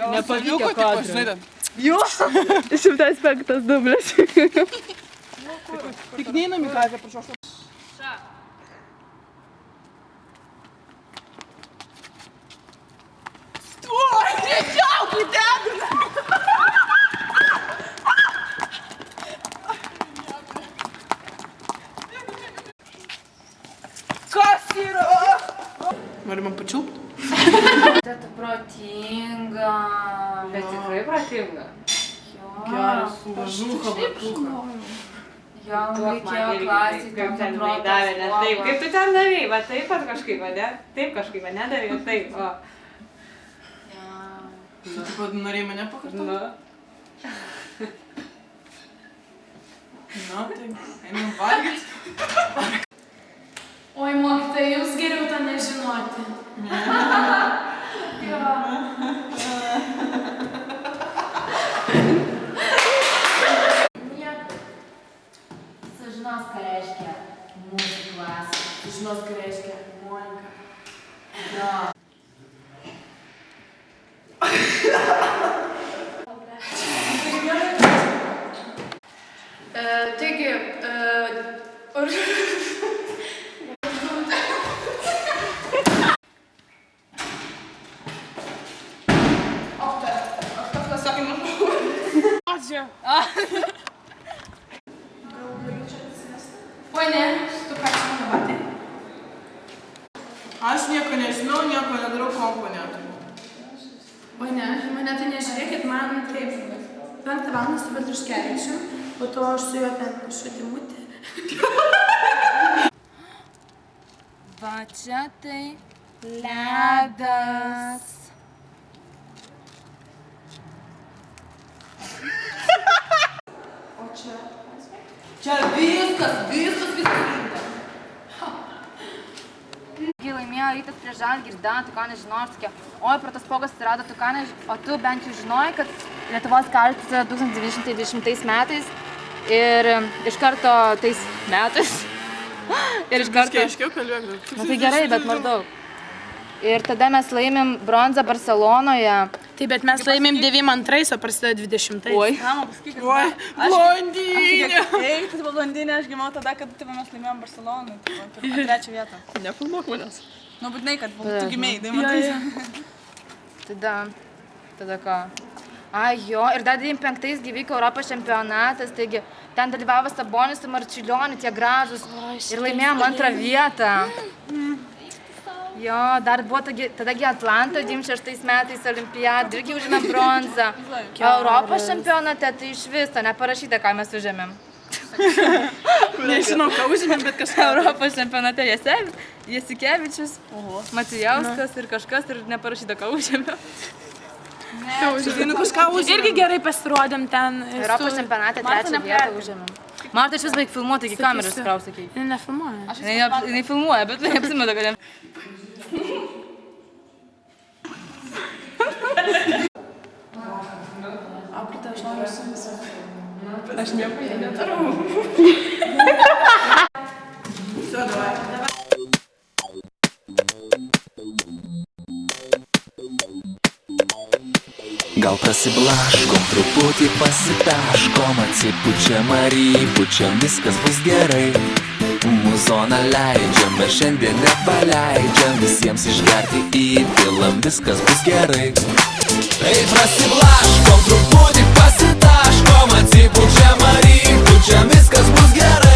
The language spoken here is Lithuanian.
Nepavyko kadro. Jo. 105 dublis. Tik neįnam į gatvę, prašau. Oi, greičiau, kai degina. Kas yra? Nori man pačiūpti? Tai tu protinga. Bet tikrai protinga. Geras, važuha, važuha. Jo, reikėjo klasį, kaip ten davė, ne taip. Kaip tu ten davėjai, va taip pat kažkaip, va ne? Taip kažkaip, va nedavėjai, taip, o. Tu taip norėjai mane pakartoti? Na, tai einam valgyti. Oi, mokytojai, jums geriau tą nežinoti. Sužinos, ką reiškia mūsų klasė. Sužinos, ką reiškia Monika. Jo. Taigi, oi ne, tu ką čia mano batai? Aš nieko nežinau, nieko nedarau, komponentų. Oi ne, mane tai nežiūrėkit, man taip 5 valandą su Petruškevičiu, po to aš su juo ten šutimutė. Va čia tai ledas. O čia? Čia viskas rimta. Kai laimėjo Rytas prieš Žalgirį, tu ką nežinojai, ir sakė, oi, pro tas pogas atsirado, tu ką nežinojai, o tu bent jau žinojai, kad Lietuvos kartas 1920 metais ir iš karto tais metais. Ir iš karto... Aiškiau kalbėk. Na tai gerai, bet maždaug. Ir tada mes laimėm bronzą Barcelonoje. Taip, bet mes laimėm 92, o prasidėjo 20. Oi. Mama, pasakyk, Oi, blondinė. Ei, tu tipo blondinė, aš gimiau tada, kad tipo, mes laimėjom Barcelonai, tipo, 3 vietą. Nefilmuok manęs. Nu, būtinai, kad tu gimėjai, tai matai. Tada ką? Ai jo, ir dar 95 gyvyko Europos čempionatas, taigi ten dalyvavo Sabonis su Marčiulioniu, tie gražus. Ir laimėjom 2 vietą. Jo, dar buvo tadagi Atlanto 96 metais olimpiada, irgi užėmėm bronzą. Europos čempionate tai iš viso neparašyta, ką mes užėmėm. Nežinau, ką užėmėm, bet kažką. Europos čempionate Jasikevičius, Matijauskas ir kažkas ir neparašyta, ką užėmėm. Nu, kažką užėmėm. Irgi gerai pasirodėm ten. Europos čempionate 3 vietą užėmėm. Marta iš vis baig filmuoti, iki kameros kraus, sakai. Jis nefilmuoja. Jinai filmuoja, bet neapsimeta, kad jam... Aprita, aš noriu su visą. Aš nieko nedarau. Все, давай. Gal prasiblaškom, truputį pasitaškom, atsipučiam ar įpučiam, viskas bus gerai. Muzoną leidžiam, šiandien nepaleidžiam, visiems išgerti įpilam, viskas bus gerai. Tai prasiblaškom, truputį pasitaškom, atsipučiam ar įpučiam, viskas bus gerai.